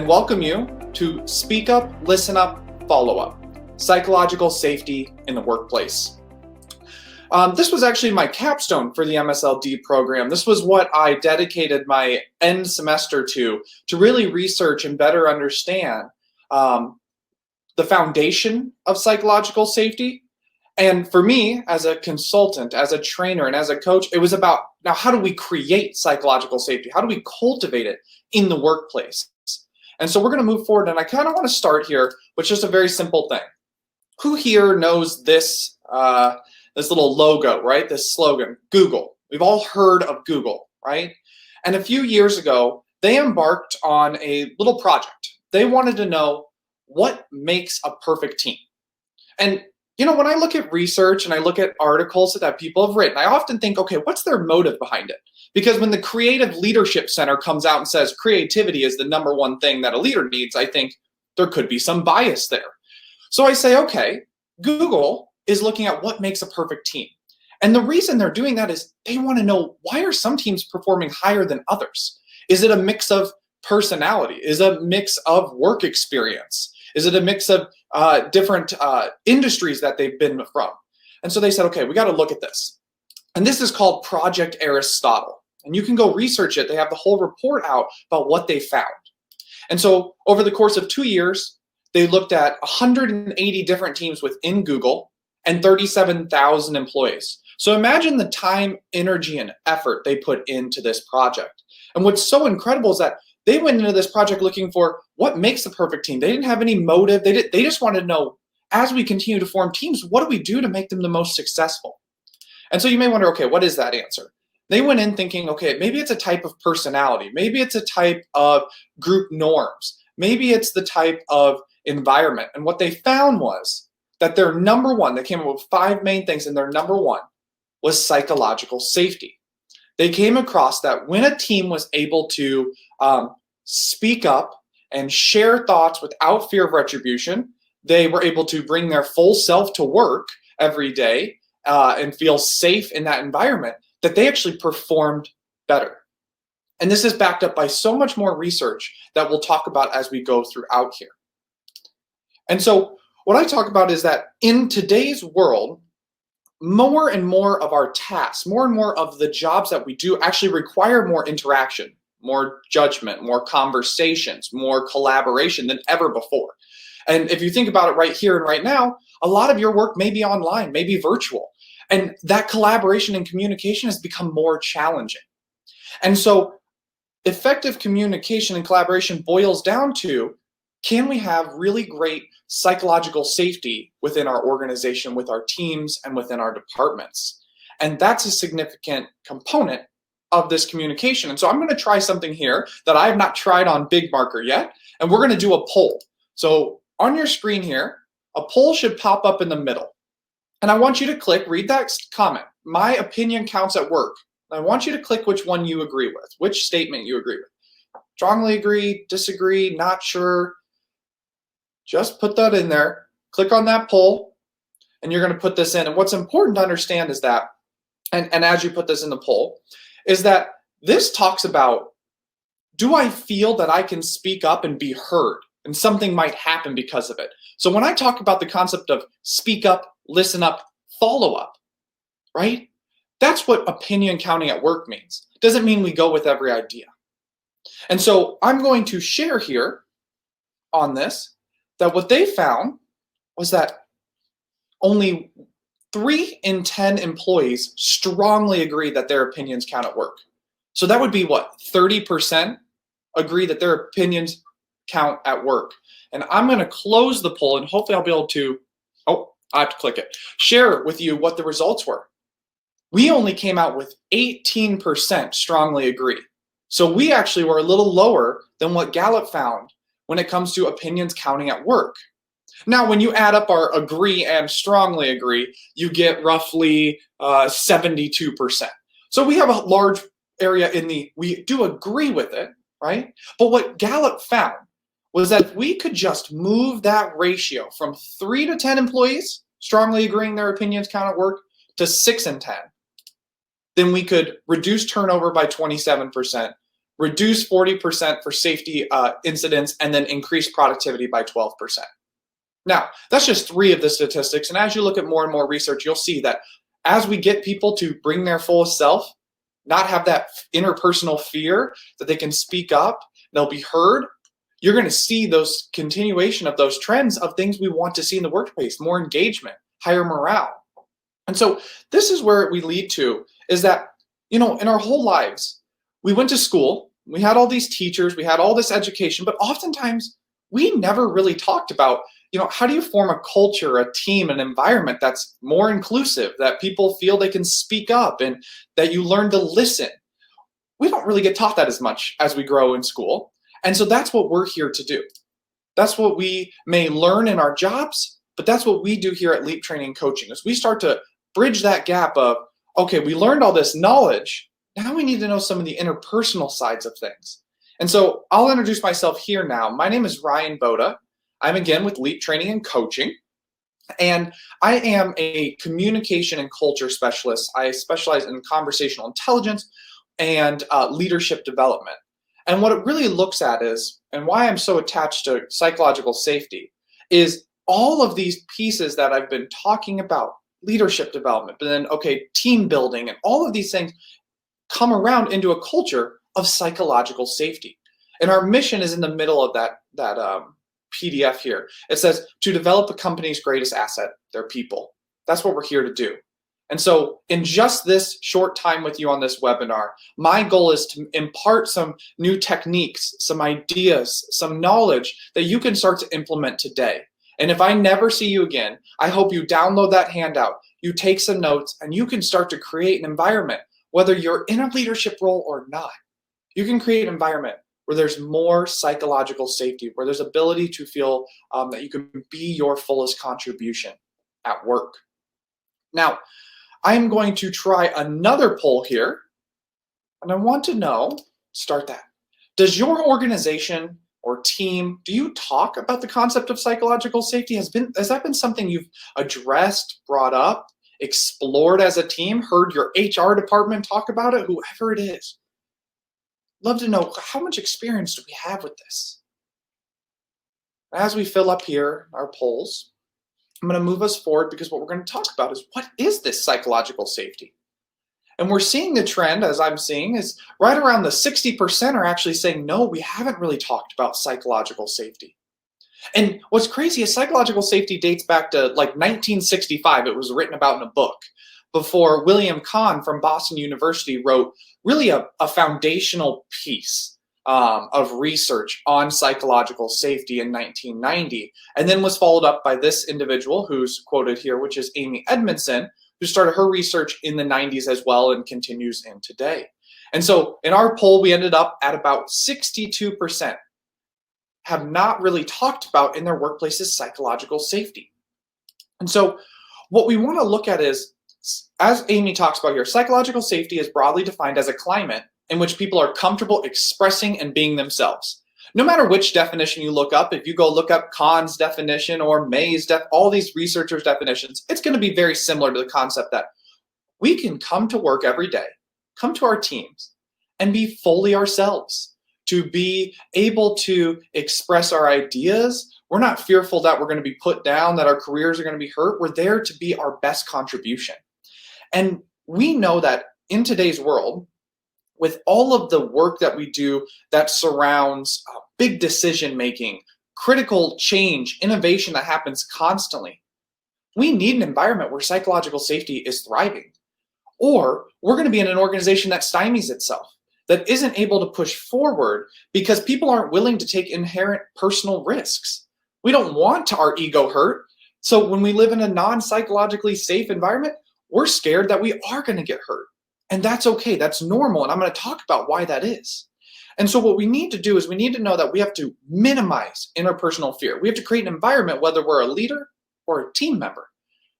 welcome you to Speak Up, Listen Up, Follow Up, Psychological Safety in the Workplace. This was actually my capstone for the MSLD program. This was what I dedicated my end semester to really research and better understand the foundation of psychological safety. And for me, as a consultant, as a trainer, and as a coach, it was about, now how do we create psychological safety? How do we cultivate it in the workplace? And so we're going to move forward, and I kind of want to start here with just a very simple thing. Who here knows this, this little logo, right? This slogan, Google. We've all heard of Google, right? And a few years ago, they embarked on a little project. They wanted to know what makes a perfect team. And you know, when I look at research and I look at articles that people have written, I often think, okay, what's their motive behind it? Because when the Creative Leadership Center comes out and says creativity is the number one thing that a leader needs, I think there could be some bias there. So I say, okay, Google is looking at what makes a perfect team. And the reason they're doing that is they want to know, why are some teams performing higher than others? Is it a mix of personality? Is it a mix of work experience? Is it a mix of different industries that they've been from? And so they said, okay, we got to look at this. And this is called Project Aristotle. And you can go research it. They have the whole report out about what they found. And so over the course of 2 years, they looked at 180 different teams within Google and 37,000 employees. So imagine the time, energy, and effort they put into this project. And what's so incredible is that they went into this project looking for what makes the perfect team. They didn't have any motive. They just wanted to know, as we continue to form teams, what do we do to make them the most successful? And so you may wonder, okay, what is that answer? They went in thinking, okay, maybe it's a type of personality. Maybe it's a type of group norms. Maybe it's the type of environment. And what they found was that their number one, they came up with 5 main things, and their number one was psychological safety. They came across that when a team was able to speak up and share thoughts without fear of retribution, they were able to bring their full self to work every day and feel safe in that environment, that they actually performed better. And this is backed up by so much more research that we'll talk about as we go throughout here. And so what I talk about is that in today's world, more and more of our tasks, more and more of the jobs that we do actually require more interaction, more judgment, more conversations, more collaboration than ever before. And if you think about it right here and right now, a lot of your work may be online, maybe virtual. And that collaboration and communication has become more challenging. And so effective communication and collaboration boils down to, can we have really great psychological safety within our organization, with our teams, and within our departments? And that's a significant component of this communication. And so I'm going to try something here that I have not tried on Big Marker yet, and we're going to do a poll. So on your screen here, a poll should pop up in the middle. And I want you to click, read that comment, my opinion counts at work. I want you to click which one you agree with, which statement you agree with. Strongly agree, disagree, not sure. Just put that in there, click on that poll, and you're going to put this in. And what's important to understand is that, and as you put this in the poll, is that this talks about, do I feel that I can speak up and be heard, and something might happen because of it? So when I talk about the concept of speak up, listen up, follow up, right? That's what opinion counting at work means. It doesn't mean we go with every idea. And so I'm going to share here on this that what they found was that only 3 in 10 employees strongly agree that their opinions count at work. So that would be what, 30% agree that their opinions count at work. And I'm going to close the poll, and hopefully I'll be able to, I have to click it, share with you what the results were. We only came out with 18% strongly agree. So we actually were a little lower than what Gallup found when it comes to opinions counting at work. Now, when you add up our agree and strongly agree, you get roughly 72%. So we have a large area in the, we do agree with it, right? But what Gallup found was that if we could just move that ratio from 3 to 10 employees strongly agreeing their opinions count at work to 6 and 10, then we could reduce turnover by 27%, reduce 40% for safety incidents, and then increase productivity by 12%. Now, that's just 3 of the statistics. And as you look at more and more research, you'll see that as we get people to bring their fullest self, not have that interpersonal fear, that they can speak up, they'll be heard, you're going to see those continuation of those trends of things we want to see in the workplace: more engagement, higher morale. And so this is where we lead to, is that, in our whole lives, we went to school, we had all these teachers, we had all this education, but oftentimes we never really talked about, how do you form a culture, a team, an environment that's more inclusive, that people feel they can speak up and that you learn to listen. We don't really get taught that as much as we grow in school. And so that's what we're here to do. That's what we may learn in our jobs, but that's what we do here at Leap Training Coaching, is we start to bridge that gap of, okay, we learned all this knowledge, now we need to know some of the interpersonal sides of things. And so I'll introduce myself here now. My name is Ryan Boda. I'm again with Leap Training and Coaching, and I am a communication and culture specialist. I specialize in conversational intelligence and leadership development. And what it really looks at is, and why I'm so attached to psychological safety, is all of these pieces that I've been talking about: leadership development, but then, team building, and all of these things come around into a culture of psychological safety. And our mission is in the middle of that PDF here. It says to develop a company's greatest asset, their people. That's what we're here to do. And so in just this short time with you on this webinar, my goal is to impart some new techniques, some ideas, some knowledge that you can start to implement today. And if I never see you again, I hope you download that handout, you take some notes, and you can start to create an environment, whether you're in a leadership role or not. You can create an environment where there's more psychological safety, where there's ability to feel that you can be your fullest contribution at work. Now, I'm going to try another poll here, and I want to know, start that. Does your organization or team, do you talk about the concept of psychological safety? Has that been something you've addressed, brought up, explored as a team, heard your HR department talk about it, whoever it is? Love to know, how much experience do we have with this? As we fill up here our polls, I'm going to move us forward, because what we're going to talk about is, what is this psychological safety? And we're seeing the trend, as I'm seeing, is right around the 60% are actually saying, no, we haven't really talked about psychological safety. And what's crazy is psychological safety dates back to like 1965. It was written about in a book before William Kahn from Boston University wrote really a foundational piece of research on psychological safety in 1990, and then was followed up by this individual who's quoted here, which is Amy Edmondson, who started her research in the 90s as well and continues in today. And so in our poll, we ended up at about 62% have not really talked about in their workplaces psychological safety. And so what we want to look at is, as Amy talks about here, psychological safety is broadly defined as a climate in which people are comfortable expressing and being themselves. No matter which definition you look up, if you go look up Kahn's definition or May's, all these researchers' definitions, it's going to be very similar to the concept that we can come to work every day, come to our teams, and be fully ourselves, to be able to express our ideas. We're not fearful that we're going to be put down, that our careers are going to be hurt. We're there to be our best contribution. And we know that in today's world, with all of the work that we do that surrounds big decision making, critical change, innovation that happens constantly, we need an environment where psychological safety is thriving. Or we're going to be in an organization that stymies itself, that isn't able to push forward because people aren't willing to take inherent personal risks. We don't want our ego hurt. So when we live in a non-psychologically safe environment, we're scared that we are going to get hurt. And that's okay. That's normal. And I'm going to talk about why that is. And so what we need to do is we need to know that we have to minimize interpersonal fear. We have to create an environment, whether we're a leader or a team member,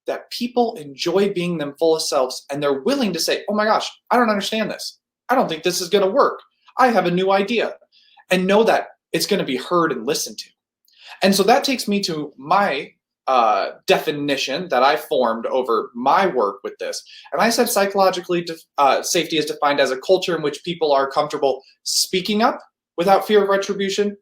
that people enjoy being them fullest selves, and they're willing to say, oh my gosh, I don't understand this. I don't think this is going to work. I have a new idea, and know that it's going to be heard and listened to. And so that takes me to my definition that I formed over my work with this. And I said psychologically safety is defined as a culture in which people are comfortable speaking up without fear of retribution,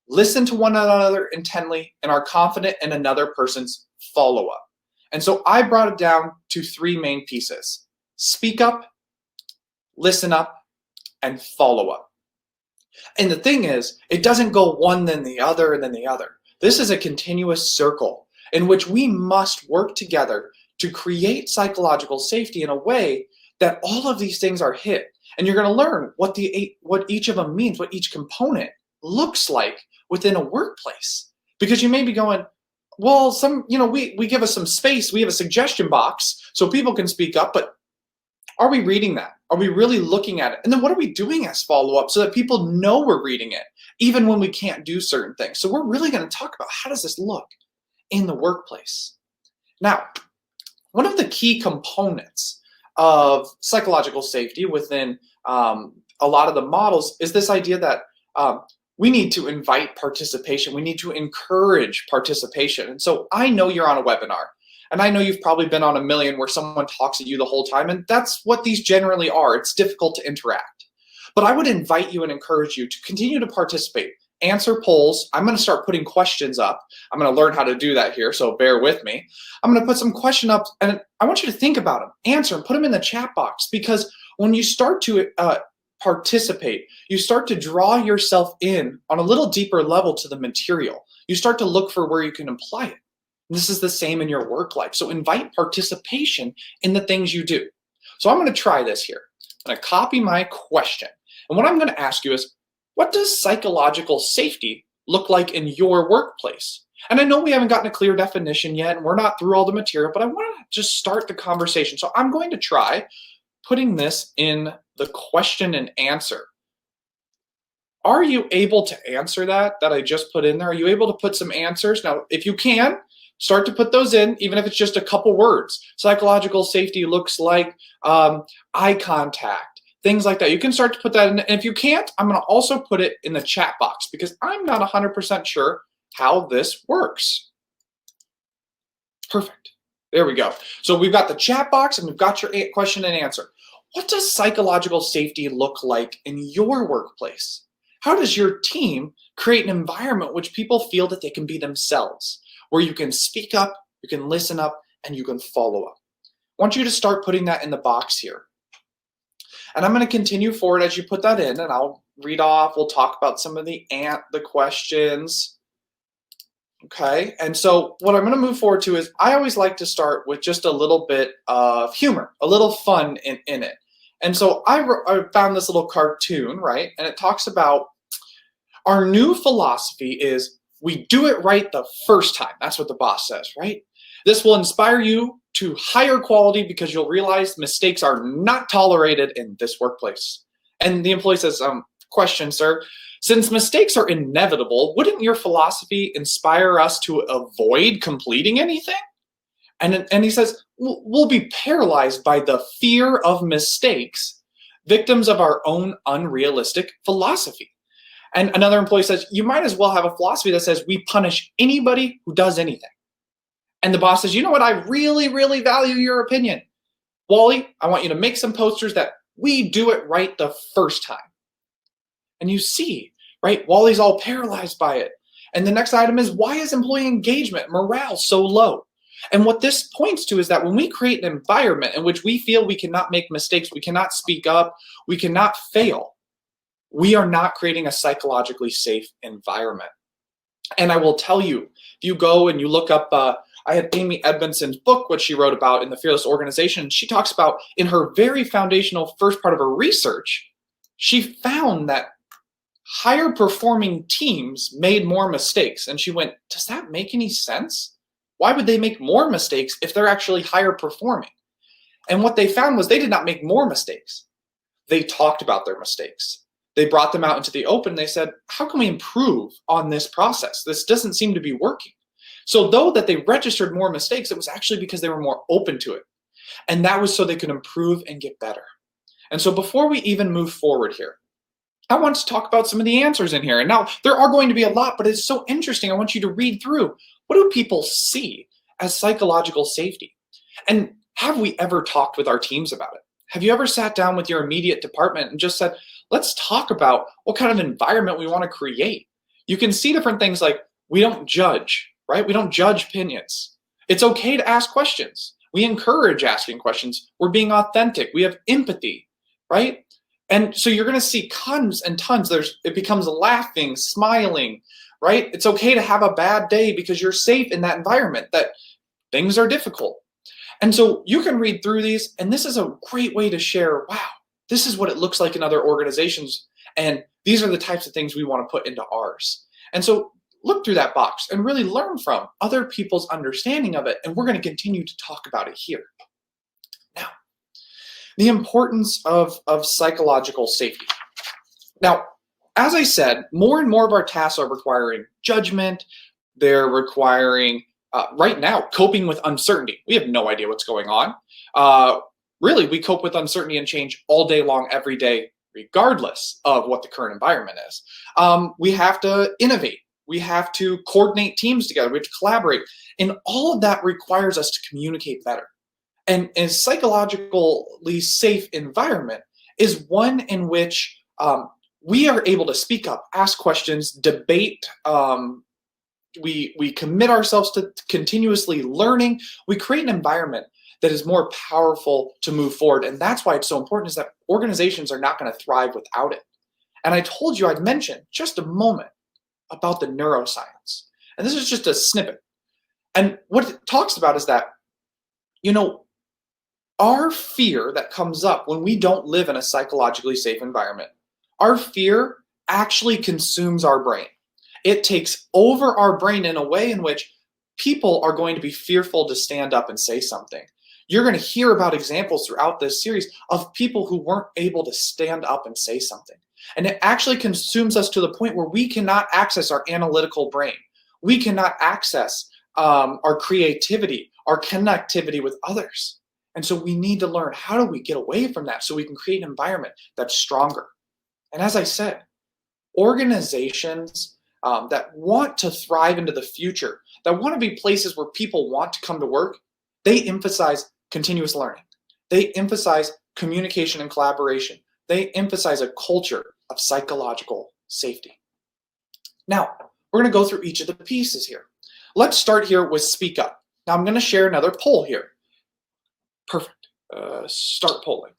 listen to one another intently, and are confident in another person's follow-up. And so I brought it down to three main pieces: speak up, listen up, and follow up. And the thing is, it doesn't go one, then the other, and then the other. This is a continuous circle in which we must work together to create psychological safety in a way that all of these things are hit. And you're going to learn what each of them means, what each component looks like within a workplace. Because you may be going, well, we give us some space, we have a suggestion box so people can speak up, but are we reading that? Are we really looking at it? And then what are we doing as follow-up so that people know we're reading it, even when we can't do certain things? So we're really going to talk about how does this look in the workplace. Now, one of the key components of psychological safety within a lot of the models is this idea that we need to invite participation. We need to encourage participation. And so I know you're on a webinar, and I know you've probably been on a million where someone talks at you the whole time, and that's what these generally are. It's difficult to interact. But I would invite you and encourage you to continue to participate. Answer polls. I'm going to start putting questions up. I'm going to learn how to do that here, so bear with me. I'm going to put some question up, and I want you to think about them, answer them, put them in the chat box, because when you start to participate, you start to draw yourself in on a little deeper level to the material. You start to look for where you can apply it. This is the same in your work life. So invite participation in the things you do. So I'm going to try this here. I'm going to copy my question. And what I'm going to ask you is, what does psychological safety look like in your workplace? And I know we haven't gotten a clear definition yet, and we're not through all the material, but I want to just start the conversation. So I'm going to try putting this in the question and answer. Are you able to answer that I just put in there? Are you able to put some answers? Now, if you can, start to put those in, even if it's just a couple words. Psychological safety looks like eye contact, things like that. You can start to put that in. And if you can't, I'm going to also put it in the chat box because I'm not 100% sure how this works. Perfect. There we go. So we've got the chat box and we've got your question and answer. What does psychological safety look like in your workplace? How does your team create an environment which people feel that they can be themselves, where you can speak up, you can listen up, and you can follow up? I want you to start putting that in the box here. And I'm going to continue forward as you put that in, and I'll read off. We'll talk about some of the questions. Okay, and so what I'm going to move forward to is I always like to start with just a little bit of humor, a little fun in it. And so I found this little cartoon, right? And it talks about our new philosophy is we do it right the first time. That's what the boss says, right? This will inspire you to higher quality because you'll realize mistakes are not tolerated in this workplace. And the employee says, question, sir. Since mistakes are inevitable, wouldn't your philosophy inspire us to avoid completing anything? And he says, we'll be paralyzed by the fear of mistakes, victims of our own unrealistic philosophy. And another employee says, you might as well have a philosophy that says we punish anybody who does anything. And the boss says, you know what? I really, really value your opinion. Wally, I want you to make some posters that we do it right the first time. And you see, right? Wally's all paralyzed by it. And the next item is, why is employee engagement, morale so low? And what this points to is that when we create an environment in which we feel we cannot make mistakes, we cannot speak up, we cannot fail, we are not creating a psychologically safe environment. And I will tell you, if you go and you look up, I had Amy Edmondson's book, what she wrote about in The Fearless Organization. She talks about in her very foundational first part of her research, she found that higher performing teams made more mistakes. And she went, does that make any sense? Why would they make more mistakes if they're actually higher performing? And what they found was they did not make more mistakes. They talked about their mistakes. They brought them out into the open. They said, how can we improve on this process? This doesn't seem to be working. So though that they registered more mistakes, it was actually because they were more open to it. And that was so they could improve and get better. And so before we even move forward here, I want to talk about some of the answers in here. And now there are going to be a lot, but it's so interesting. I want you to read through. What do people see? as psychological safety. And have we ever talked with our teams about it? Have you ever sat down with your immediate department and just said, let's talk about what kind of environment we want to create? You can see different things like we don't judge, right? We don't judge opinions. It's okay to ask questions. We encourage asking questions. We're being authentic. We have empathy, right? And so you're going to see tons and tons. It becomes laughing, smiling, right? It's okay to have a bad day because you're safe in that environment, that things are difficult. And so you can read through these, and this is a great way to share, wow, this is what it looks like in other organizations, and these are the types of things we want to put into ours. And so look through that box and really learn from other people's understanding of it, and we're going to continue to talk about it here. Now, the importance of psychological safety. Now, as I said, more and more of our tasks are requiring judgment. They're requiring right now, coping with uncertainty. We have no idea what's going on. Really, we cope with uncertainty and change all day long, every day, regardless of what the current environment is. We have to innovate. We have to coordinate teams together. We have to collaborate. And all of that requires us to communicate better. And a psychologically safe environment is one in which we are able to speak up, ask questions, debate. We commit ourselves to continuously learning. We create an environment that is more powerful to move forward. And that's why it's so important, is that organizations are not going to thrive without it. And I told you, I'd mention just a moment about the neuroscience. And this is just a snippet. And what it talks about is that, our fear that comes up when we don't live in a psychologically safe environment, our fear actually consumes our brain. It takes over our brain in a way in which people are going to be fearful to stand up and say something. You're going to hear about examples throughout this series of people who weren't able to stand up and say something. And it actually consumes us to the point where we cannot access our analytical brain. We cannot access our creativity, our connectivity with others. And so we need to learn, how do we get away from that so we can create an environment that's stronger? And as I said, organizations that want to thrive into the future, that want to be places where people want to come to work, they emphasize continuous learning. They emphasize communication and collaboration. They emphasize a culture of psychological safety. Now, we're going to go through each of the pieces here. Let's start here with speak up. Now, I'm going to share another poll here. Perfect. Start polling.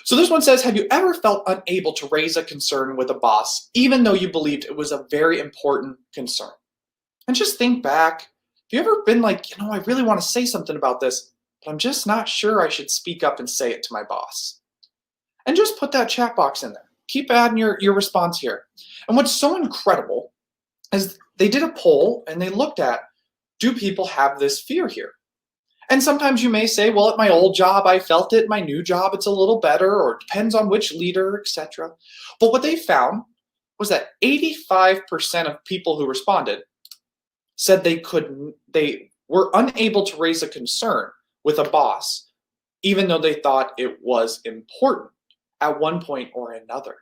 So this one says, have you ever felt unable to raise a concern with a boss, even though you believed it was a very important concern? And just think back. Have you ever been like, I really want to say something about this, but I'm just not sure I should speak up and say it to my boss? And just put that chat box in there. Keep adding your response here. And what's so incredible is they did a poll and they looked at, do people have this fear here? And sometimes you may say, well, at my old job, I felt it. My new job, it's a little better, or it depends on which leader, etc. But what they found was that 85% of people who responded said they were unable to raise a concern with a boss, even though they thought it was important at one point or another.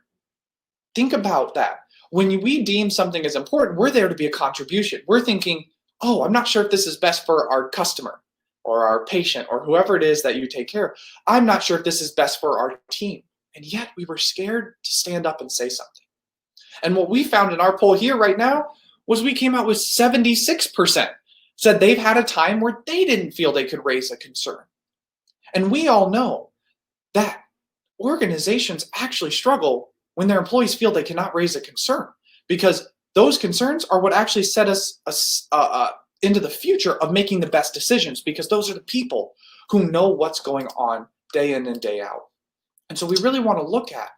Think about that. When we deem something as important, we're there to be a contribution. We're thinking, oh, I'm not sure if this is best for our customer or our patient or whoever it is that you take care of. I'm not sure if this is best for our team. And yet we were scared to stand up and say something. And what we found in our poll here right now was we came out with 76% said they've had a time where they didn't feel they could raise a concern. And we all know that organizations actually struggle when their employees feel they cannot raise a concern, because those concerns are what actually set us into the future of making the best decisions, because those are the people who know what's going on day in and day out. And so we really want to look at,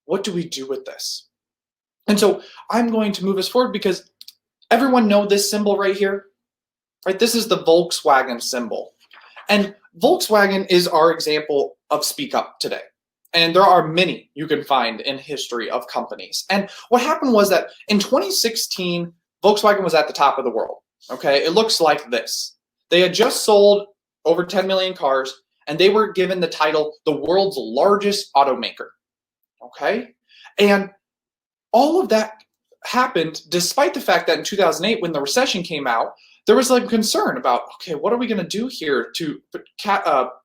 what do we do with this? And so I'm going to move us forward, because everyone know this symbol right here, right? This is the Volkswagen symbol. And Volkswagen is our example of speak up today. And there are many you can find in history of companies. And what happened was that in 2016, Volkswagen was at the top of the world. Okay, it looks like this. They had just sold over 10 million cars, and they were given the title, the world's largest automaker. Okay, and all of that happened despite the fact that in 2008, when the recession came out, there was like concern about, okay, what are we going to do here to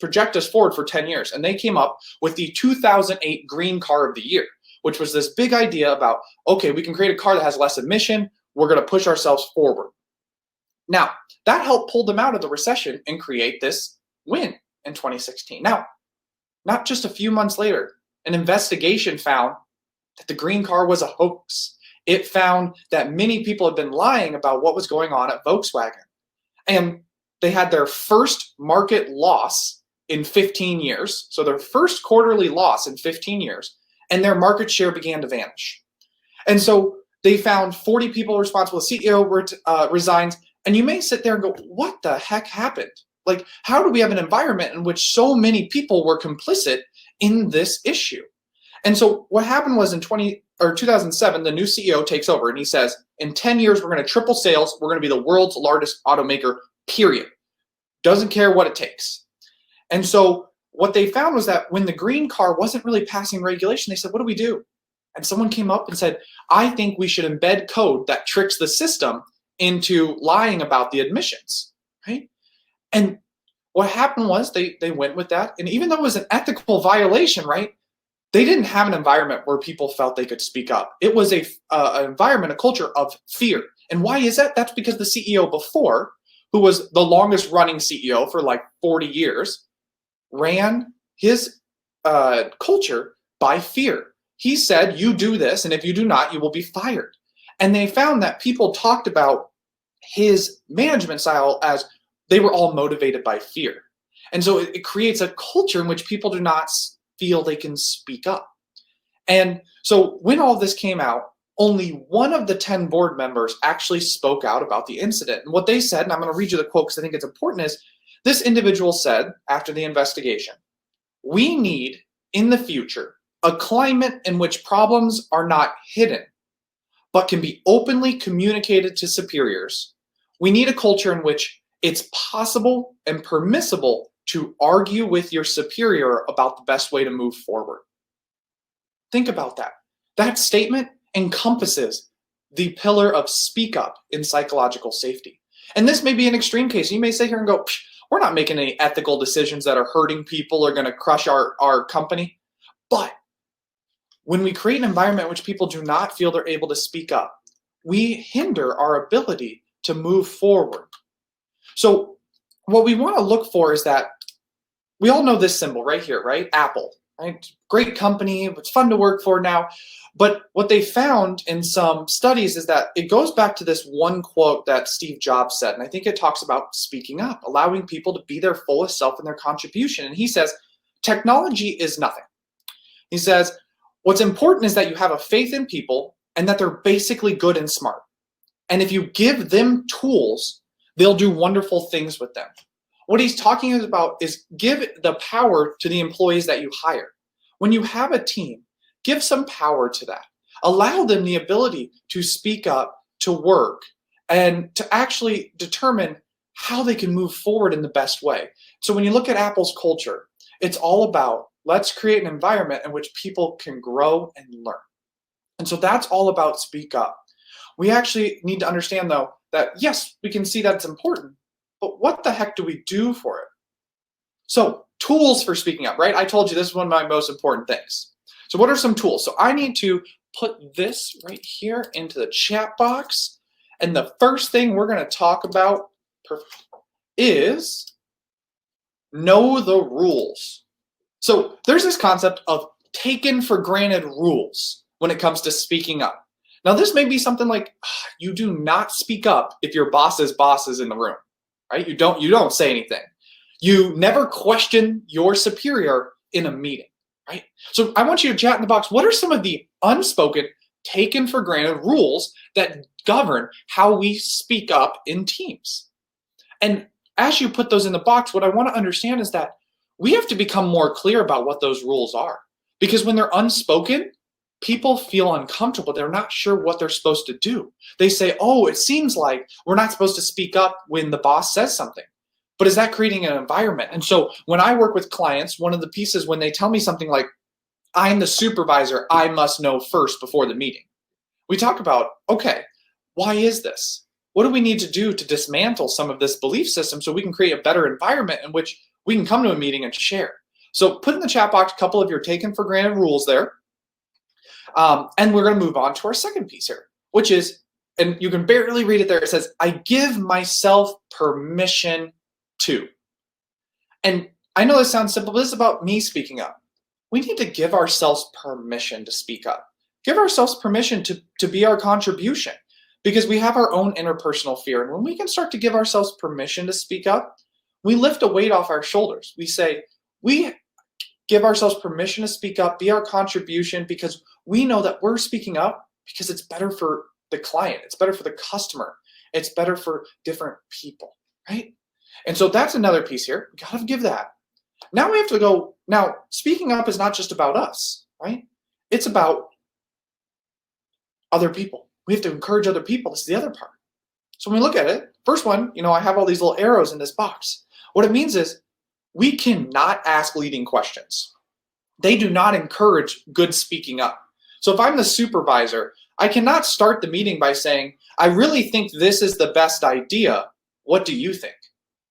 project us forward for 10 years? And they came up with the 2008 Green Car of the Year, which was this big idea about, okay, we can create a car that has less emission. We're going to push ourselves forward. Now, that helped pull them out of the recession and create this win in 2016. Now, not just a few months later, an investigation found that the green car was a hoax. It found that many people had been lying about what was going on at Volkswagen. And they had their first market loss in 15 years. So their first quarterly loss in 15 years. And their market share began to vanish. And so they found 40 people responsible. The CEO resigns. And you may sit there and go, what the heck happened? Like, how do we have an environment in which so many people were complicit in this issue? And so what happened was in 2007, the new CEO takes over and he says, in 10 years, we're going to triple sales. We're going to be the world's largest automaker, period. Doesn't care what it takes. And so what they found was that when the green car wasn't really passing regulation, they said, what do we do? And someone came up and said, I think we should embed code that tricks the system into lying about the admissions, right? And what happened was they went with that. And even though it was an ethical violation, right? They didn't have an environment where people felt they could speak up. It was an environment, a culture of fear. And why is that? That's because the CEO before, who was the longest running CEO for like 40 years, ran his culture by fear. He said, you do this, and if you do not, you will be fired. And they found that people talked about his management style as they were all motivated by fear. And so it creates a culture in which people do not feel they can speak up. And so when all this came out, only one of the 10 board members actually spoke out about the incident. And what they said, and I'm going to read you the quote because I think it's important, is this individual said after the investigation, we need in the future a climate in which problems are not hidden, but can be openly communicated to superiors. We need a culture in which it's possible and permissible to argue with your superior about the best way to move forward. Think about that. That statement encompasses the pillar of speak up in psychological safety. And this may be an extreme case. You may sit here and go, we're not making any ethical decisions that are hurting people or going to crush our company. But when we create an environment in which people do not feel they're able to speak up, we hinder our ability to move forward. So what we want to look for is that we all know this symbol right here, right? Apple, right? Great company. It's fun to work for now. But what they found in some studies is that it goes back to this one quote that Steve Jobs said. And I think it talks about speaking up, allowing people to be their fullest self in their contribution. And he says, technology is nothing. He says, what's important is that you have a faith in people and that they're basically good and smart. And if you give them tools, they'll do wonderful things with them. What he's talking about is give the power to the employees that you hire. When you have a team, give some power to that. Allow them the ability to speak up, to work, and to actually determine how they can move forward in the best way. So when you look at Apple's culture, it's all about let's create an environment in which people can grow and learn. And so that's all about speak up. We actually need to understand, though, that yes, we can see that it's important, but what the heck do we do for it? So tools for speaking up, right? I told you this is one of my most important things. So what are some tools? So I need to put this right here into the chat box. And the first thing we're going to talk about is know the rules. So there's this concept of taken for granted rules when it comes to speaking up. Now, this may be something like you do not speak up if your boss's boss is in the room, right? You don't say anything. You never question your superior in a meeting, right? So I want you to chat in the box. What are some of the unspoken, taken for granted rules that govern how we speak up in teams? And as you put those in the box, what I want to understand is that we have to become more clear about what those rules are. Because when they're unspoken, people feel uncomfortable. They're not sure what they're supposed to do. They say, oh, it seems like we're not supposed to speak up when the boss says something. But is that creating an environment? And so when I work with clients, one of the pieces when they tell me something like, I'm the supervisor, I must know first before the meeting. We talk about, okay, why is this? What do we need to do to dismantle some of this belief system so we can create a better environment in which we can come to a meeting and share? So put in the chat box a couple of your taken for granted rules there. And we're going to move on to our second piece here, which is, and you can barely read it there, it says, I give myself permission to. And I know this sounds simple, but this is about me speaking up. We need to give ourselves permission to speak up. Give ourselves permission to be our contribution, because we have our own interpersonal fear. And when we can start to give ourselves permission to speak up, we lift a weight off our shoulders. We say, we give ourselves permission to speak up, be our contribution, because we know that we're speaking up because it's better for the client, it's better for the customer, it's better for different people, right? And so that's another piece here. We gotta give that. Now we have to go, now speaking up is not just about us, right? It's about other people. We have to encourage other people. This is the other part. So when we look at it, first one, I have all these little arrows in this box. What it means is we cannot ask leading questions. They do not encourage good speaking up. So if I'm the supervisor, I cannot start the meeting by saying, I really think this is the best idea. What do you think?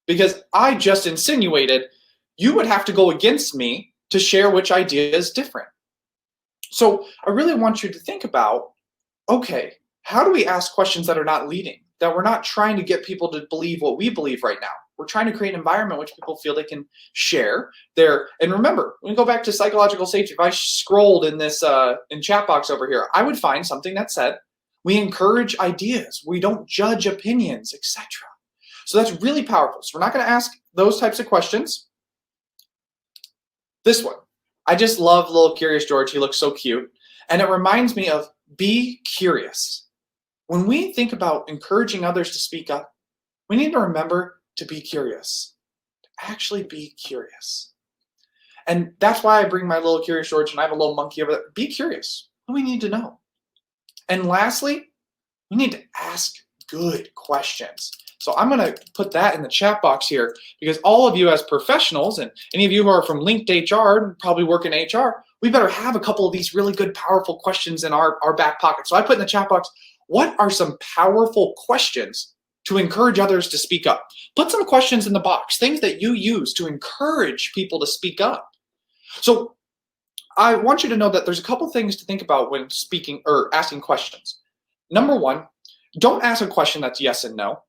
Because I just insinuated you would have to go against me to share which idea is different. So I really want you to think about, okay, how do we ask questions that are not leading, that we're not trying to get people to believe what we believe right now? We're trying to create an environment in which people feel they can share their, and remember, when we go back to psychological safety, if I scrolled in this in chat box over here, I would find something that said, we encourage ideas, we don't judge opinions, etc. So that's really powerful. So we're not going to ask those types of questions. This one, I just love little Curious George. He looks so cute. And it reminds me of be curious. When we think about encouraging others to speak up, we need to remember to be curious, to actually be curious. And that's why I bring my little Curious George and I have a little monkey over there. Be curious. What do we need to know? And lastly, we need to ask good questions. So I'm going to put that in the chat box here, because all of you as professionals, and any of you who are from linked HR and probably work in HR, we better have a couple of these really good, powerful questions in our back pocket. So I put in the chat box, what are some powerful questions to encourage others to speak up? Put some questions in the box, things that you use to encourage people to speak up. So I want you to know that there's a couple things to think about when speaking or asking questions. Number one, don't ask a question that's yes and no.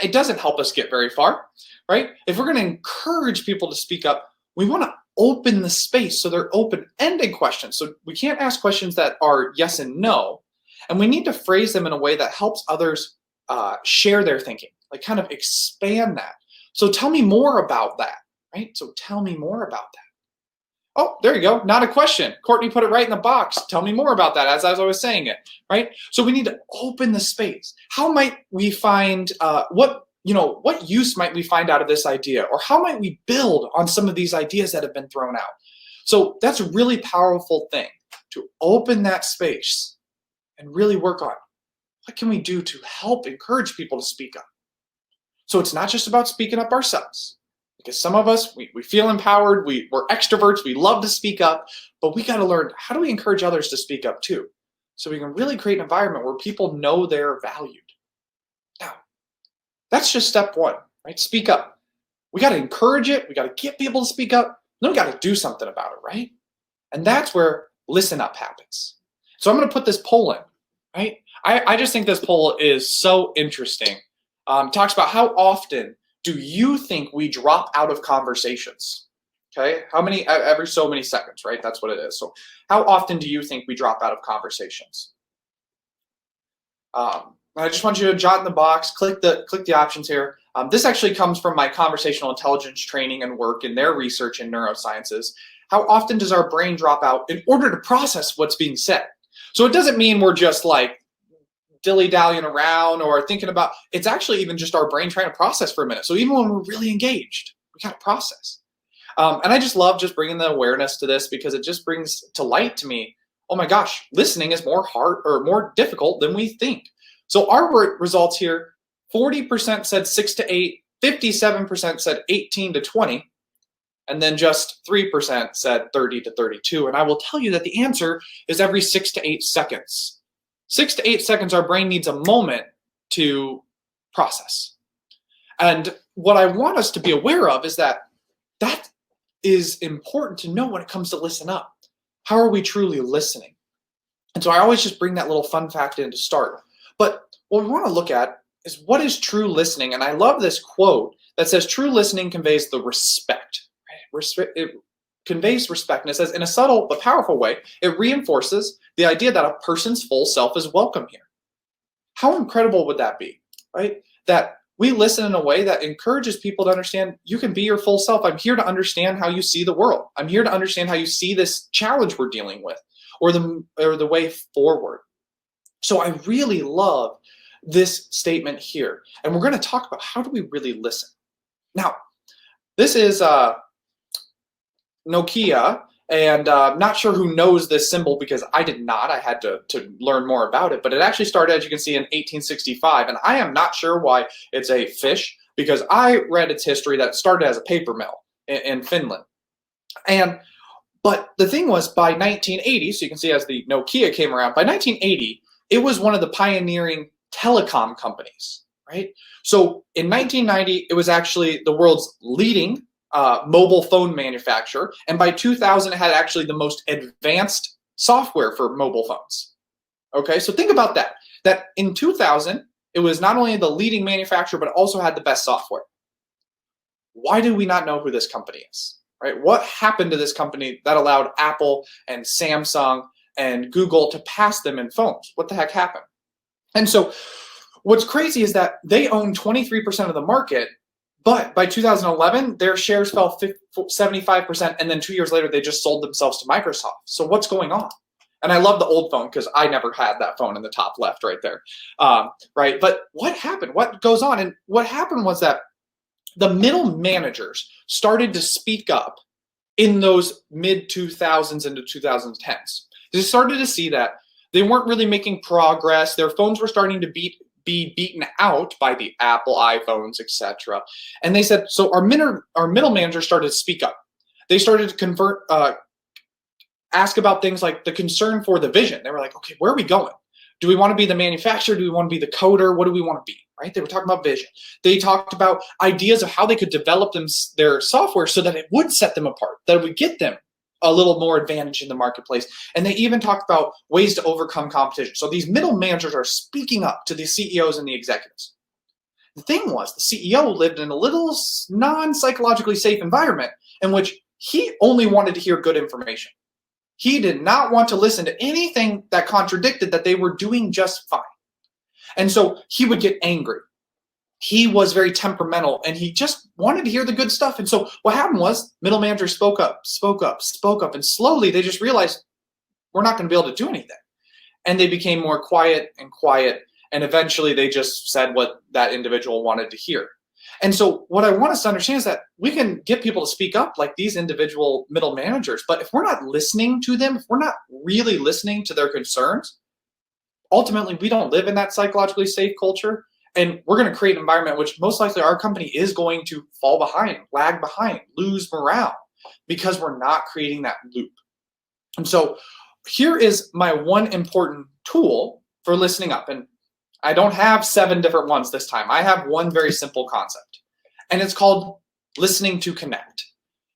It doesn't help us get very far, right? If we're going to encourage people to speak up, we want to open the space so they're open-ended questions. So we can't ask questions that are yes and no, and we need to phrase them in a way that helps others share their thinking, like kind of expand that. So tell me more about that, right? So tell me more about that. Oh, there you go. Not a question. Courtney put it right in the box. Tell me more about that, as I was saying it, right? So we need to open the space. How might we find, what use might we find out of this idea? Or how might we build on some of these ideas that have been thrown out? So that's a really powerful thing, to open that space and really work on what can we do to help encourage people to speak up. So it's not just about speaking up ourselves. Because some of us, we feel empowered, we're extroverts, we love to speak up, but we got to learn, how do we encourage others to speak up too? So we can really create an environment where people know they're valued. Now, that's just step one, right? Speak up. We got to encourage it, we got to get people to speak up, then we got to do something about it, right? And that's where listen up happens. So I'm going to put this poll in, right? I just think this poll is so interesting. Talks about how often do you think we drop out of conversations? Okay, how many, every so many seconds, right? That's what it is. So how often do you think we drop out of conversations? I just want you to jot in the box, click the options here. This actually comes from my conversational intelligence training and work in their research in neurosciences. How often does our brain drop out in order to process what's being said? So it doesn't mean we're just like dilly-dallying around or thinking about, it's actually even just our brain trying to process for a minute. So even when we're really engaged, we got to process. And I just love just bringing the awareness to this, because it just brings to light to me, oh my gosh, listening is more hard or more difficult than we think. So our results here, 40% said 6 to 8, 57% said 18 to 20, and then just 3% said 30 to 32. And I will tell you that the answer is every 6 to 8 seconds. 6 to 8 seconds, our brain needs a moment to process. And what I want us to be aware of is that that is important to know when it comes to listen up. How are we truly listening? And so I always just bring that little fun fact in to start. But what we want to look at is what is true listening. And I love this quote that says, true listening conveys the respect. It conveys respect. And it says, in a subtle but powerful way, it reinforces the idea that a person's full self is welcome here. How incredible would that be, right? That we listen in a way that encourages people to understand you can be your full self. I'm here to understand how you see the world. I'm here to understand how you see this challenge we're dealing with, or the way forward. So I really love this statement here. And we're going to talk about how do we really listen. Now, this is Nokia, and not sure who knows this symbol because I did not. I had to learn more about it, but it actually started, as you can see, in 1865, and I am not sure why it's a fish because I read its history that it started as a paper mill in Finland. But the thing was, by 1980, so you can see as the Nokia came around, by 1980, it was one of the pioneering telecom companies, right? So in 1990, it was actually the world's leading mobile phone manufacturer. And by 2000, it had actually the most advanced software for mobile phones. Okay, so think about that. That in 2000, it was not only the leading manufacturer, but also had the best software. Why do we not know who this company is? Right? What happened to this company that allowed Apple and Samsung and Google to pass them in phones? What the heck happened? And so what's crazy is that they own 23% of the market, but by 2011, their shares fell 75%, and then 2 years later, they just sold themselves to Microsoft. So what's going on? And I love the old phone because I never had that phone in the top left right there, right? But what happened? What goes on? And what happened was that the middle managers started to speak up in those mid-2000s into 2010s. They started to see that they weren't really making progress. Their phones were starting to be beaten out by the Apple iPhones, etc. And they said, so our middle managers started to speak up. They started to ask about things like the concern for the vision. They were like, okay, where are we going? Do we want to be the manufacturer? Do we want to be the coder? What do we want to be, right? They were talking about vision. They talked about ideas of how they could develop their software so that it would set them apart, that it would get them a little more advantage in the marketplace. And they even talked about ways to overcome competition. So these middle managers are speaking up to the CEOs and the executives. The thing was, the CEO lived in a little non-psychologically safe environment in which he only wanted to hear good information. He did not want to listen to anything that contradicted that they were doing just fine. And so he would get angry. He was very temperamental, and he just wanted to hear the good stuff. And so what happened was middle managers spoke up, and slowly they just realized we're not going to be able to do anything. And they became more quiet, and eventually they just said what that individual wanted to hear. And so what I want us to understand is that we can get people to speak up like these individual middle managers, but if we're not listening to them, if we're not really listening to their concerns, ultimately we don't live in that psychologically safe culture, and we're going to create an environment which most likely our company is going to fall behind, lag behind, lose morale because we're not creating that loop. And so here is my one important tool for listening up. And I don't have 7 different ones this time. I have one very simple concept, and it's called listening to connect.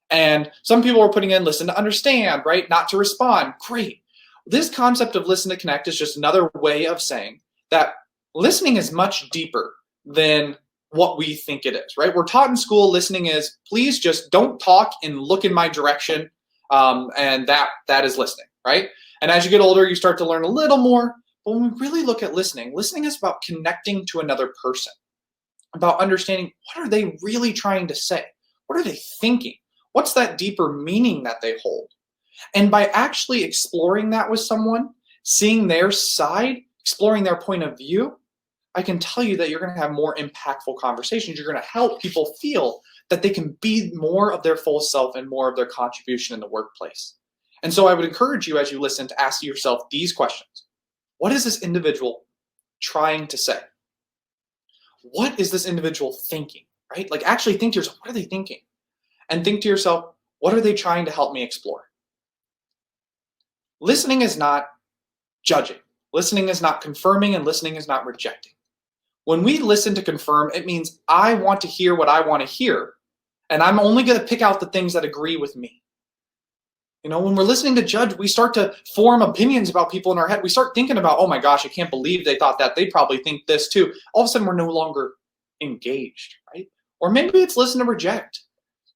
And some people are putting in listen to understand, right? Not to respond. Great. This concept of listen to connect is just another way of saying that listening is much deeper than what we think it is, right? We're taught in school listening is please just don't talk and look in my direction, and that is listening, right? And as you get older, you start to learn a little more. But when we really look at listening is about connecting to another person, about understanding what are they really trying to say? What are they thinking? What's that deeper meaning that they hold? And by actually exploring that with someone, seeing their side, exploring their point of view, I can tell you that you're going to have more impactful conversations. You're going to help people feel that they can be more of their full self and more of their contribution in the workplace. And so I would encourage you as you listen to ask yourself these questions. What is this individual trying to say? What is this individual thinking, right? Like actually think to yourself, what are they thinking? And think to yourself, what are they trying to help me explore? Listening is not judging. Listening is not confirming, and listening is not rejecting. When we listen to confirm, it means I want to hear what I want to hear, and I'm only going to pick out the things that agree with me. When we're listening to judge, we start to form opinions about people in our head. We start thinking about, oh my gosh, I can't believe they thought that. They probably think this too. All of a sudden, we're no longer engaged, right? Or maybe it's listen to reject.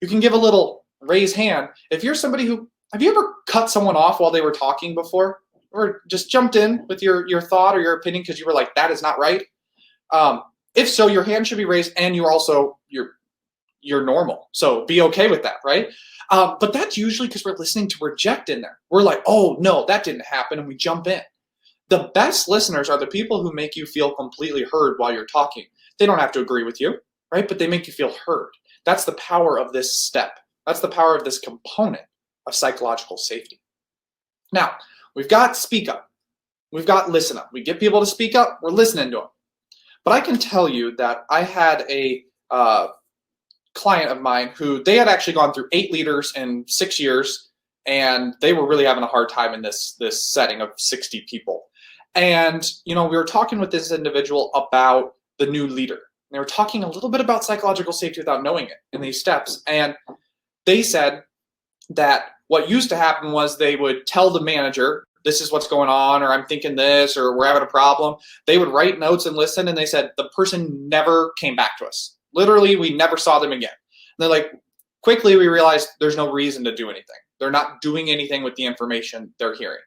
You can give a little raise hand. If you're somebody have you ever cut someone off while they were talking before? Or just jumped in with your thought or your opinion because you were like, that is not right? If so, your hand should be raised, and you're normal. So be okay with that, right? But that's usually because we're listening to reject in there. We're like, oh no, that didn't happen, and we jump in. The best listeners are the people who make you feel completely heard while you're talking. They don't have to agree with you, right? But they make you feel heard. That's the power of this step. That's the power of this component of psychological safety. Now, we've got speak up. We've got listen up. We get people to speak up. We're listening to them. But I can tell you that I had a client of mine who they had actually gone through 8 leaders in 6 years, and they were really having a hard time in this setting of 60 people. And we were talking with this individual about the new leader. And they were talking a little bit about psychological safety without knowing it in these steps. And they said that what used to happen was they would tell the manager, this is what's going on, or I'm thinking this, or we're having a problem. They would write notes and listen, and they said the person never came back to us. Literally, we never saw them again. And they're like, quickly we realized there's no reason to do anything. They're not doing anything with the information they're hearing.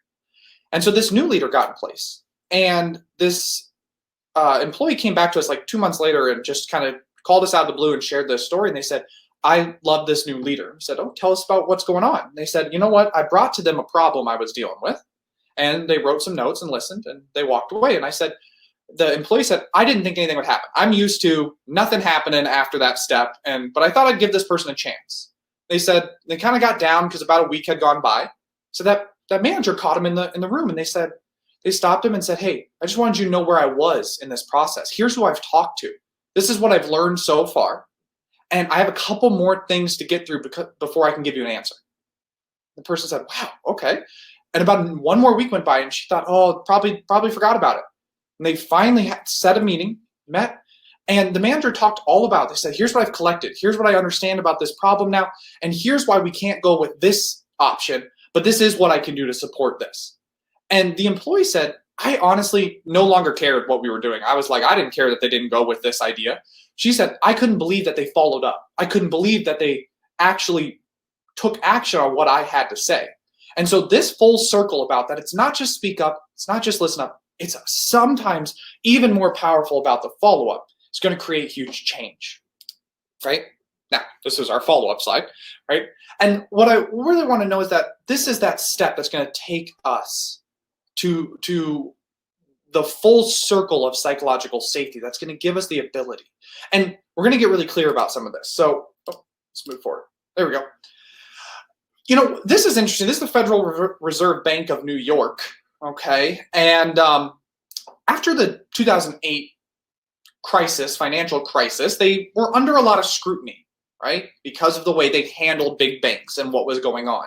And so this new leader got in place. And this employee came back to us like 2 months later and just kind of called us out of the blue and shared this story. And they said, I love this new leader. I said, oh, tell us about what's going on. And they said, you know what? I brought to them a problem I was dealing with. And they wrote some notes and listened, and they walked away. And I said, the employee said, I didn't think anything would happen. I'm used to nothing happening after that step, but I thought I'd give this person a chance. They said they kind of got down because about a week had gone by. So that manager caught him in the room, and they stopped him and said, hey, I just wanted you to know where I was in this process. Here's who I've talked to. This is what I've learned so far. And I have a couple more things to get through before I can give you an answer. The person said, wow, okay. And about 1 more week went by, and she thought, oh, probably forgot about it. And they finally set a meeting, met, and the manager talked all about it. They said, here's what I've collected. Here's what I understand about this problem now. And here's why we can't go with this option, but this is what I can do to support this. And the employee said, I honestly no longer cared what we were doing. I was like, I didn't care that they didn't go with this idea. She said, I couldn't believe that they followed up. I couldn't believe that they actually took action on what I had to say. And so this full circle about that, it's not just speak up, it's not just listen up, it's sometimes even more powerful about the follow-up. It's going to create huge change, right? Now, this is our follow-up slide, right? And what I really want to know is that this is that step that's going to take us to the full circle of psychological safety. That's going to give us the ability. And we're going to get really clear about some of this. So let's move forward. There we go. This is interesting. This is the Federal Reserve Bank of New York, okay? And after the 2008 financial crisis, they were under a lot of scrutiny, right? Because of the way they handled big banks and what was going on.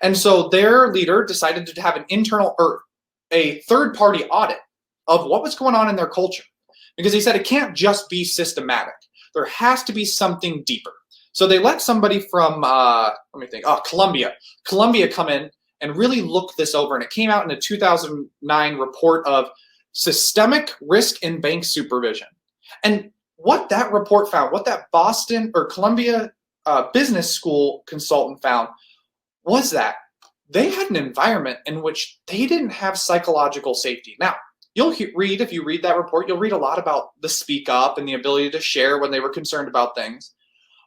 And so their leader decided to have a third-party audit of what was going on in their culture. Because he said it can't just be systematic. There has to be something deeper. So they let somebody from, Columbia come in and really look this over. And it came out in a 2009 report of systemic risk in bank supervision. And what that report found, what that Columbia Business School consultant found, was that they had an environment in which they didn't have psychological safety. Now, if you read that report, you'll read a lot about the speak up and the ability to share when they were concerned about things.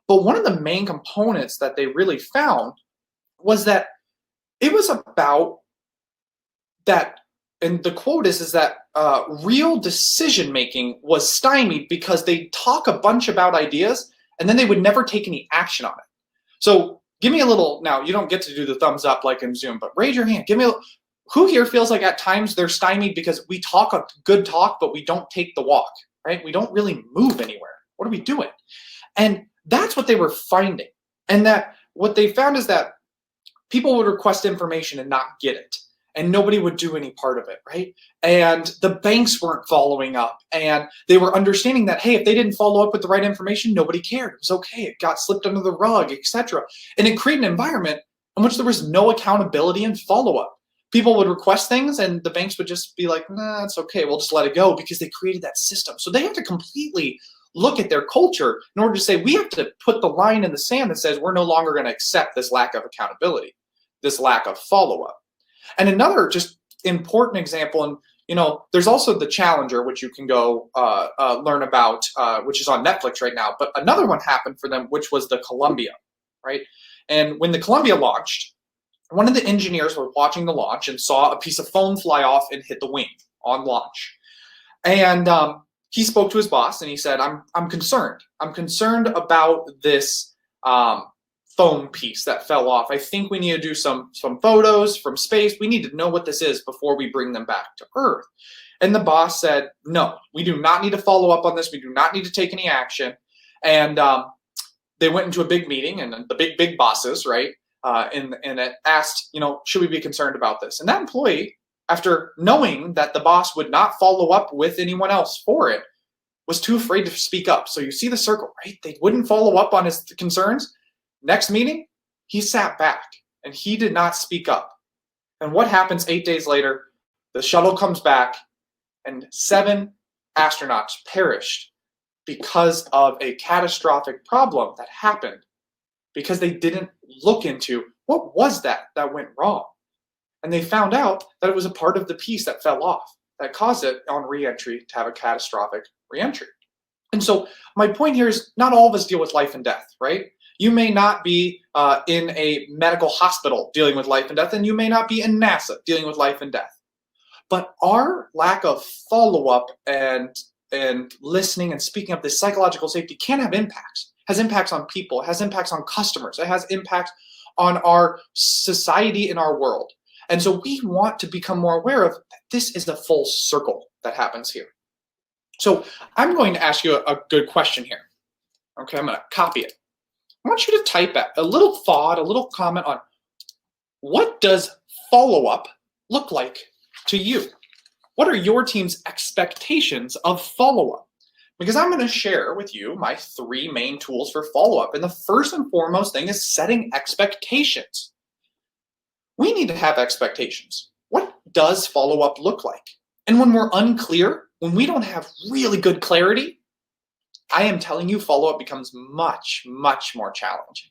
But one of the main components that they really found was that it was about that, and the quote is that real decision-making was stymied because they talk a bunch about ideas and then they would never take any action on it. So give me a little, now you don't get to do the thumbs up like in Zoom, but raise your hand. Give me who here feels like at times they're stymied because we talk a good talk, but we don't take the walk, right? We don't really move anywhere. What are we doing? And that's what they were finding. And that what they found is that people would request information and not get it. and nobody would do any part of it, right? And the banks weren't following up, and they were understanding that, hey, if they didn't follow up with the right information, nobody cared. It was okay. It got slipped under the rug, etc. And it created an environment in which there was no accountability and follow-up. People would request things, and the banks would just be like, nah, it's okay. We'll just let it go, because they created that system. So they have to completely look at their culture in order to say, we have to put the line in the sand that says we're no longer going to accept this lack of accountability, this lack of follow-up. And another just important example, and there's also the Challenger, which you can go learn about, which is on Netflix right now. But another one happened for them, which was the Columbia, right? And when the Columbia launched, one of the engineers was watching the launch and saw a piece of foam fly off and hit the wing on launch. And he spoke to his boss and he said, I'm concerned. I'm concerned about this foam piece that fell off. I think we need to do some photos from space. We need to know what this is before we bring them back to Earth. And the boss said, no, we do not need to follow up on this. We do not need to take any action. And they went into a big meeting, and the big bosses, right? And it asked, should we be concerned about this? And that employee, after knowing that the boss would not follow up with anyone else for it, was too afraid to speak up. So you see the circle, right? They wouldn't follow up on his concerns. Next meeting, he sat back and he did not speak up. And what happens 8 days later? The shuttle comes back and 7 astronauts perished because of a catastrophic problem that happened, because they didn't look into what was that went wrong. And they found out that it was a part of the piece that fell off that caused it on re-entry to have a catastrophic re-entry. And so my point here is, not all of us deal with life and death, right? You may not be in a medical hospital dealing with life and death, and you may not be in NASA dealing with life and death. But our lack of follow-up and listening and speaking up, this psychological safety, can have impacts. Has impacts on people, it has impacts on customers, it has impacts on our society and our world. And so we want to become more aware of that this is the full circle that happens here. So I'm going to ask you a good question here. Okay, I'm going to copy it. I want you to type a little thought, a little comment on, what does follow-up look like to you? What are your team's expectations of follow-up? Because I'm going to share with you my 3 main tools for follow-up. And the first and foremost thing is setting expectations. We need to have expectations. What does follow-up look like? And when we're unclear, when we don't have really good clarity, I am telling you, follow-up becomes much, much more challenging.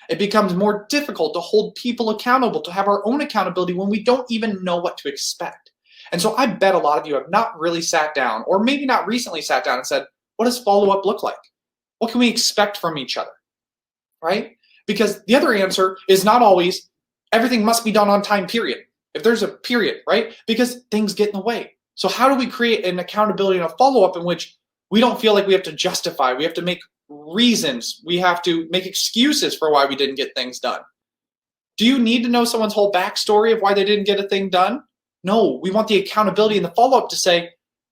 It becomes more difficult to hold people accountable, to have our own accountability when we don't even know what to expect. And so I bet a lot of you have not really sat down, or maybe not recently sat down and said, what does follow-up look like? What can we expect from each other, right? Because the other answer is not always everything must be done on time, period. If there's a period, right? Because things get in the way. So how do we create an accountability and a follow-up in which we don't feel like we have to justify, we have to make reasons, we have to make excuses for why we didn't get things done? Do you need to know someone's whole backstory of why they didn't get a thing done? No, we want the accountability and the follow-up to say,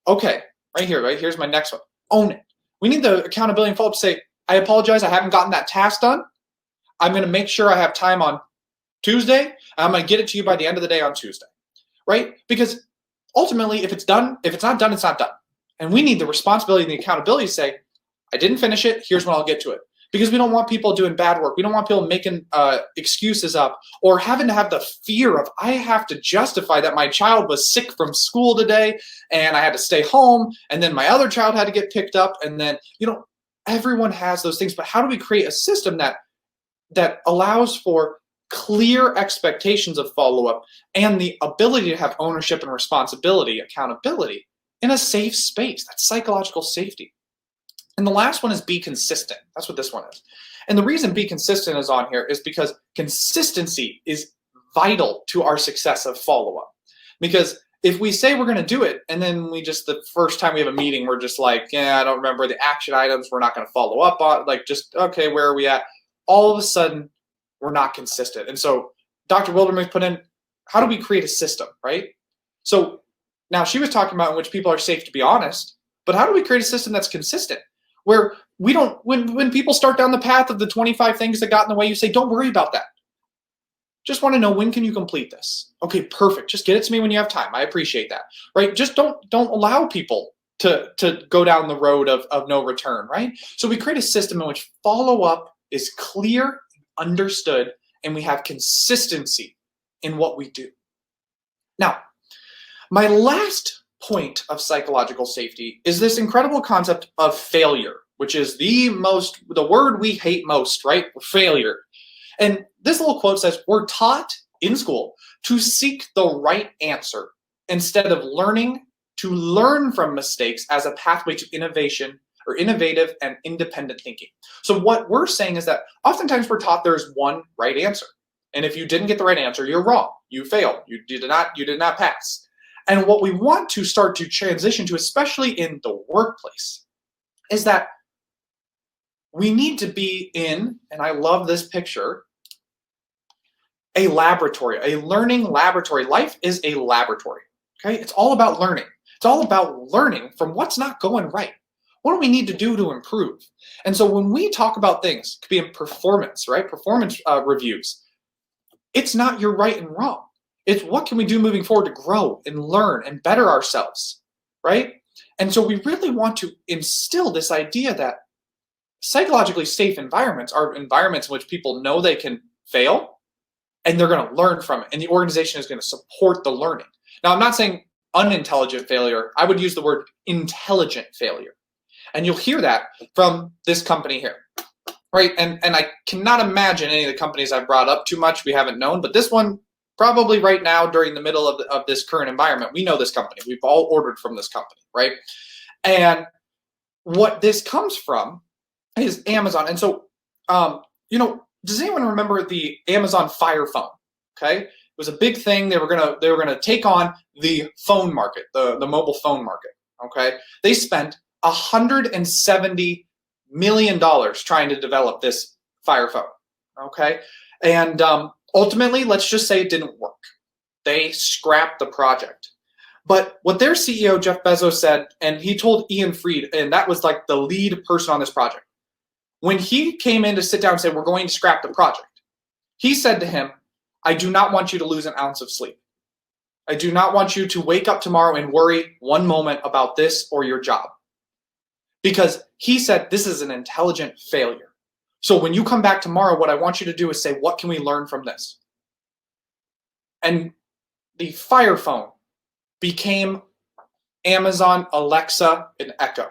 okay, right here's my next one, own it. We need the accountability and follow-up to say, I apologize, I haven't gotten that task done. I'm going to make sure I have time on Tuesday, and I'm going to get it to you by the end of the day on Tuesday, right? Because ultimately, if it's not done, it's not done. And we need the responsibility and the accountability to say, I didn't finish it, here's when I'll get to it. Because we don't want people doing bad work. We don't want people making excuses up, or having to have the fear of, I have to justify that my child was sick from school today and I had to stay home, and then my other child had to get picked up, and then, everyone has those things. But how do we create a system that allows for clear expectations of follow-up and the ability to have ownership and responsibility, accountability, in a safe space? That's psychological safety. And the last one is be consistent. That's what this one is. And the reason be consistent is on here is because consistency is vital to our success of follow-up. Because if we say we're going to do it, and then the first time we have a meeting, we're just like, yeah, I don't remember the action items, we're not going to follow up on, okay, where are we at? All of a sudden, we're not consistent. And so Dr. Wildermuth put in, how do we create a system, right? So now she was talking about in which people are safe to be honest, but how do we create a system that's consistent? Where we don't, when people start down the path of the 25 things that got in the way, you say, don't worry about that. Just want to know, when can you complete this? Okay, perfect. Just get it to me when you have time. I appreciate that, right? Just don't allow people to go down the road of no return, right? So we create a system in which follow-up is clear, understood, and we have consistency in what we do. Now, my last point of psychological safety is this incredible concept of failure, which is the word we hate most, right? Failure. And this little quote says, we're taught in school to seek the right answer instead of learning to learn from mistakes as a pathway to innovation or innovative and independent thinking. So what we're saying is that oftentimes we're taught there's one right answer. And if you didn't get the right answer, you're wrong. You failed. You did not pass. And what we want to start to transition to, especially in the workplace, is that we need to be in, and I love this picture, a laboratory, a learning laboratory. Life is a laboratory, okay? It's all about learning. It's all about learning from what's not going right. What do we need to do to improve? And so when we talk about things, it could be in performance, right? Performance reviews. It's not your right and wrong. It's what can we do moving forward to grow and learn and better ourselves, right? And so we really want to instill this idea that psychologically safe environments are environments in which people know they can fail and they're going to learn from it. And the organization is going to support the learning. Now, I'm not saying unintelligent failure. I would use the word intelligent failure. And you'll hear that from this company here, right? And I cannot imagine any of the companies I've brought up too much we haven't known, but this one, probably right now during the middle of this current environment, we know this company. We've all ordered from this company, right? And what this comes from is Amazon. And so, does anyone remember the Amazon Fire Phone? Okay, it was a big thing. They were gonna take on the phone market, the mobile phone market. Okay, they spent $170 million trying to develop this Fire Phone. Okay, and ultimately, let's just say it didn't work. They scrapped the project. But what their CEO, Jeff Bezos, said, and he told Ian Fried, and that was like the lead person on this project, when he came in to sit down and say, we're going to scrap the project, he said to him, I do not want you to lose an ounce of sleep. I do not want you to wake up tomorrow and worry one moment about this or your job. Because he said, this is an intelligent failure. So when you come back tomorrow, what I want you to do is say, what can we learn from this? And the Fire Phone became Amazon Alexa and Echo.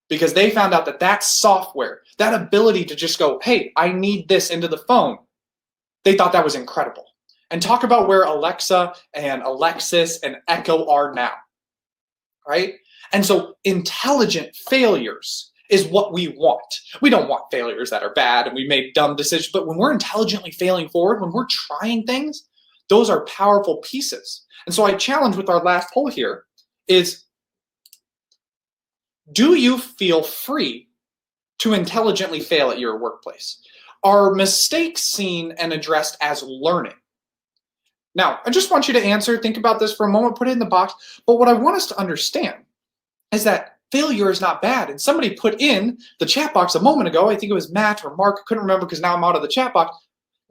Because they found out that software, that ability to just go, hey, I need this into the phone, they thought that was incredible. And talk about where Alexa and Alexis and Echo are now, right? And so intelligent failures is what we want. We don't want failures that are bad and we made dumb decisions, but when we're intelligently failing forward, when we're trying things, those are powerful pieces. And so I challenge with our last poll here is, do you feel free to intelligently fail at your workplace? Are mistakes seen and addressed as learning? Now, I just want you to answer, think about this for a moment, put it in the box. But what I want us to understand is that failure is not bad. And somebody put in the chat box a moment ago, I think it was Matt or Mark, I couldn't remember because now I'm out of the chat box,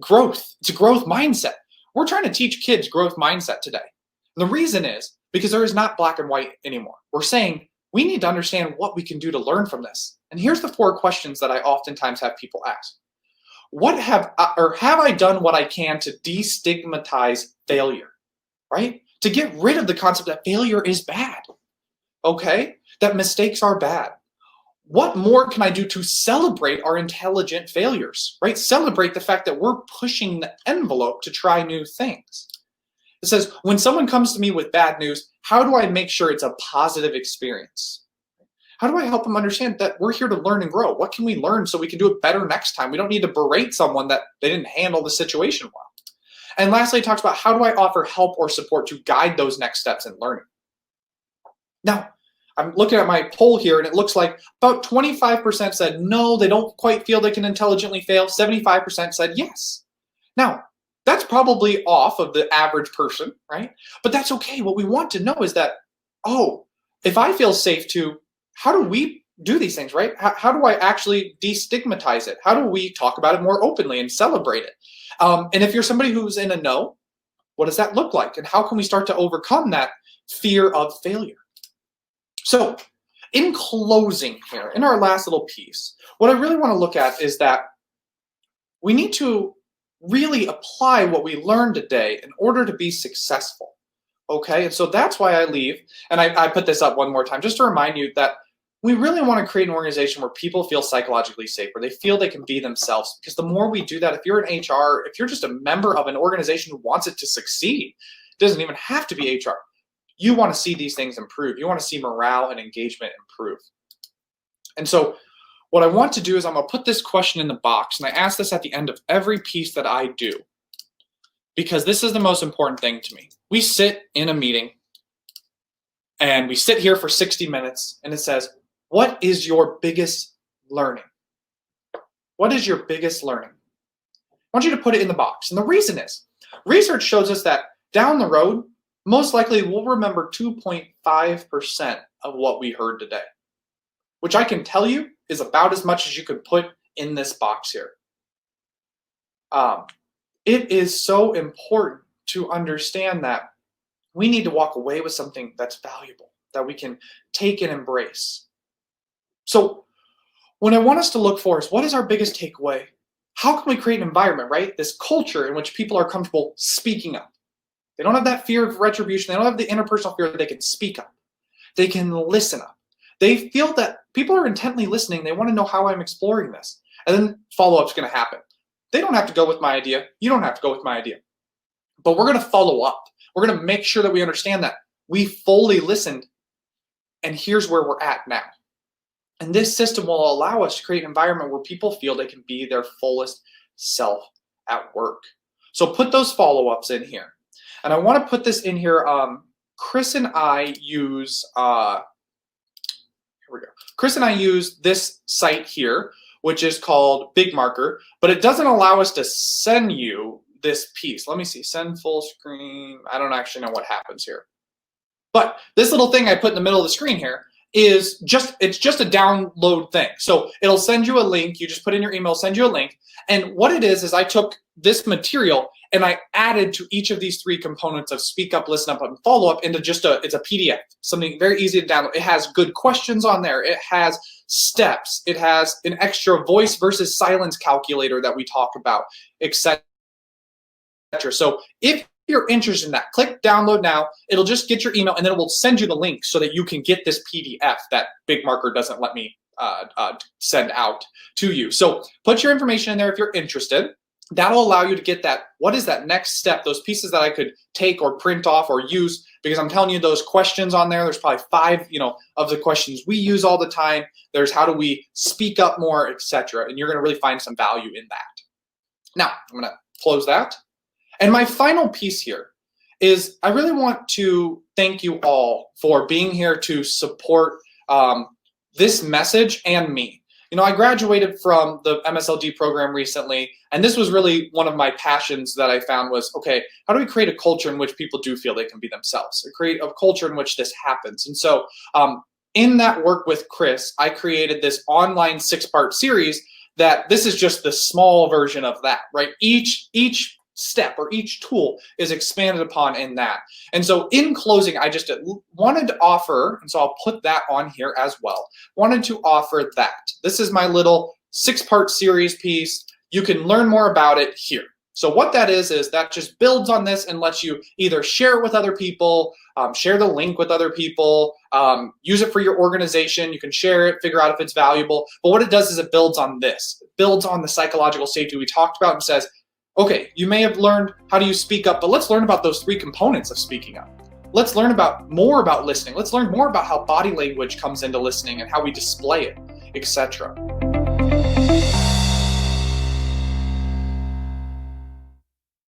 growth. It's a growth mindset. We're trying to teach kids growth mindset today. And the reason is because there is not black and white anymore. We're saying we need to understand what we can do to learn from this. And here's the 4 questions that I oftentimes have people ask. Have I done what I can to destigmatize failure, right? To get rid of the concept that failure is bad, okay? That mistakes are bad. What more can I do to celebrate our intelligent failures, right? Celebrate the fact that we're pushing the envelope to try new things. It says, when someone comes to me with bad news, how do I make sure it's a positive experience? How do I help them understand that we're here to learn and grow? What can we learn so we can do it better next time? We don't need to berate someone that they didn't handle the situation well. And lastly, it talks about how do I offer help or support to guide those next steps in learning? Now, I'm looking at my poll here, and it looks like about 25% said no, they don't quite feel they can intelligently fail. 75% said yes. Now, that's probably off of the average person, right? But that's okay. What we want to know is that, oh, if I feel safe to, how do we do these things, right? How do I actually destigmatize it? How do we talk about it more openly and celebrate it? And if you're somebody who's in a no, what does that look like? And how can we start to overcome that fear of failure? So in closing here, in our last little piece, what I really want to look at is that we need to really apply what we learned today in order to be successful. Okay, and so that's why I leave, and I put this up one more time just to remind you that we really want to create an organization where people feel psychologically safe, where they feel they can be themselves. Because the more we do that, if you're in HR, if you're just a member of an organization who wants it to succeed, it doesn't even have to be HR. You want to see these things improve. You want to see morale and engagement improve. And so what I want to do is I'm going to put this question in the box, and I ask this at the end of every piece that I do, because this is the most important thing to me. We sit in a meeting, and we sit here for 60 minutes, and it says, what is your biggest learning? What is your biggest learning? I want you to put it in the box. And the reason is, research shows us that down the road, most likely we'll remember 2.5% of what we heard today, which I can tell you is about as much as you could put in this box here. It is so important to understand that we need to walk away with something that's valuable, that we can take and embrace. So what I want us to look for is, what is our biggest takeaway? How can we create an environment, right? This culture in which people are comfortable speaking up. They don't have that fear of retribution. They don't have the interpersonal fear that they can speak up. They can listen up. They feel that people are intently listening. They want to know how I'm exploring this. And then follow-up is going to happen. They don't have to go with my idea. You don't have to go with my idea. But we're going to follow up. We're going to make sure that we understand that we fully listened, and here's where we're at now. And this system will allow us to create an environment where people feel they can be their fullest self at work. So put those follow-ups in here. And I want to put this in here. Chris and I use, Chris and I use this site here, which is called Big Marker, but it doesn't allow us to send you this piece. Let me see, send full screen. I don't actually know what happens here. But this little thing I put in the middle of the screen here is it's just a download thing. So it'll send you a link. You just put in your email, send you a link. And what it is I took this material and I added to each of these three components of speak up, listen up, and follow up into it's a PDF, something very easy to download. It has good questions on there. It has steps. It has an extra voice versus silence calculator that we talk about, etc. So if you're interested in that, click download now. It'll just get your email, and then it will send you the link so that you can get this PDF that Big Marker doesn't let me send out to you. So put your information in there if you're interested. That'll allow you to get that, what is that next step, those pieces that I could take or print off or use, because I'm telling you those questions on there, there's probably 5, of the questions we use all the time. There's how do we speak up more, etc. And you're going to really find some value in that. Now, I'm going to close that. And my final piece here is I really want to thank you all for being here to support this message and me. I graduated from the MSLD program recently, and this was really one of my passions that I found was, okay, how do we create a culture in which people do feel they can be themselves? Create a culture in which this happens. And so in that work with Chris, I created this online 6-part series that this is just the small version of that, right? Each step or each tool is expanded upon in that. And so in closing, I just wanted to offer, and so I'll put that on here as well, wanted to offer that. This is my little 6-part series piece. You can learn more about it here. So what that is that just builds on this and lets you either share it with other people, share the link with other people, use it for your organization. You can share it, figure out if it's valuable. But what it does is it builds on this. It builds on the psychological safety we talked about and says, okay, you may have learned how do you speak up, but let's learn about those 3 components of speaking up. Let's learn more about listening. Let's learn more about how body language comes into listening and how we display it, etc.